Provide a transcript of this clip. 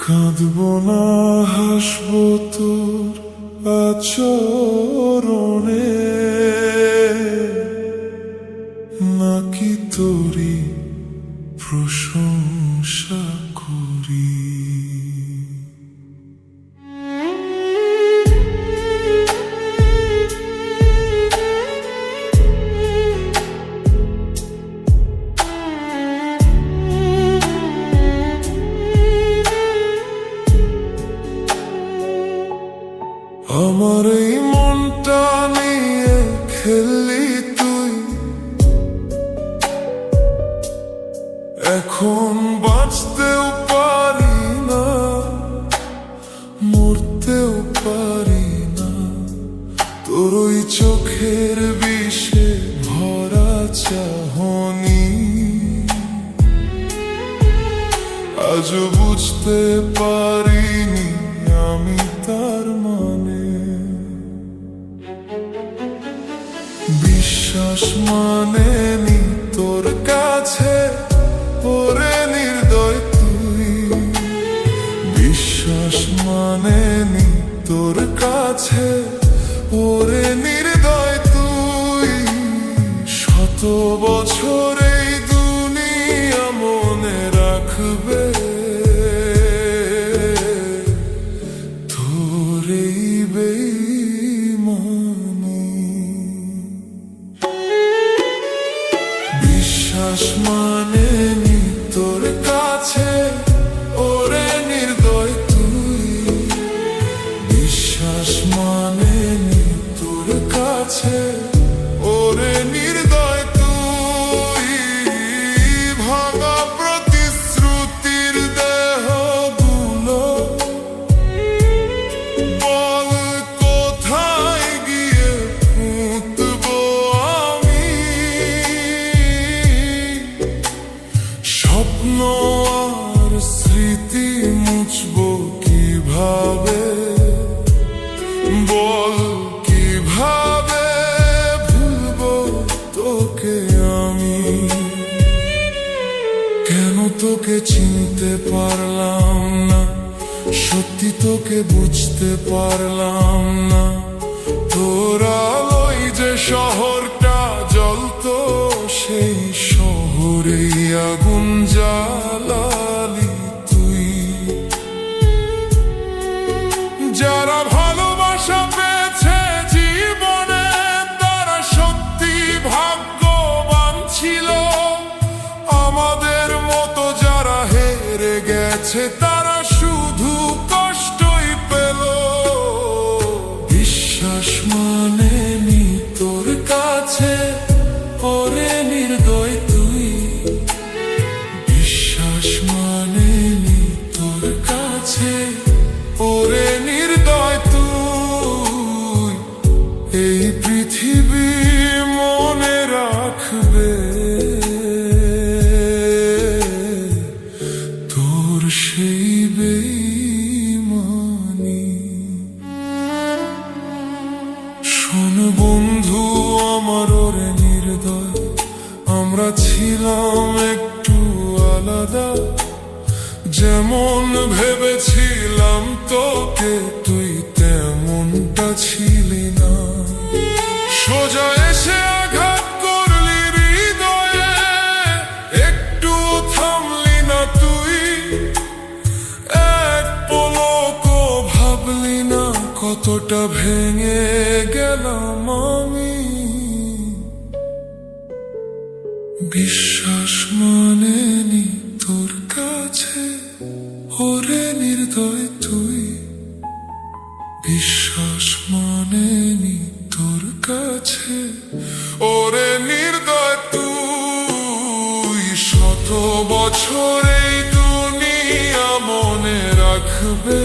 কাঁদব না হাসব তোর আচরণে, নাকি তোরই প্রশংসা করি। আমার এই মনটা নিয়ে খেললি তুই, এখন বাঁচতেও পারি না, মরতেও পারি না। তোর ওই চোখের বিষে ভরা চাহনি আজও বুঝতে পারিনি আমি তার মানে। বিশ্বাস মানেনি তোর কাছে ওরে নির্দয় তুই, বিশ্বাস মানেনি তোর কাছে ওরে নির্দয় তুই। শত বছর এই দুনিয়া মনে রাখবে তোর এই বেঈমানি। বিশ্বাস মানেনি তোর কাছে ওরে নির্দয় তুই, বিশ্বাস মানেনি তোর কাছে ওরে নির্দয় তুই। ভাঙা প্রতিশ্রুতির দেহগুলো বল কোথায় গিয়ে পুঁতবো আমি। স্বপ্ন আর স্মৃতি মুছবো কিভাবে, বল কিভাবে ভুলবো তোকে আমি। কেন তোকে চিনতে পারলাম না, সত্যি তোকে বুঝতে পারলাম না। তোর আলোয় যে শহরটা জ্বলতো, সেই শহরে আগুন জ্বালালি তুই। যারা ভালোবাসা পেয়েছে জীবনে তারা সত্যি ভাগ্যবান ছিল, আমাদের মতো যারা হেরে গেছে তারা শুধু কষ্টই পেল। বিশ্বাস মানেনি তোর কাছে ওরে নির্দয় তুই, বিশ্বাস মানেনি তোর কাছে ওরে নির্দয় তুই। এই পৃথিবী মনে রাখবে তোর সেই বেঈমানি। শোন বন্ধু আমার ওরে নির্দয়, আমরা ছিলাম একটু আলাদা। যেমন ভেবেছিলাম তোকে তুই তেমনটা ছিলি না। সোজা এসে আঘাত করলি হৃদয়ে, একটু থামলি না তুই। এক পলকও ভাবলি না কতটা ভেঙে গেলাম আমি। বিশ্বাস মানেনি তোর কাছে ওরে নির্দয় তুই, বিশ্বাস মানেনি তোর কাছে ওরে নির্দয় তুই। শত বছর এই দুনিয়া মনে রাখবে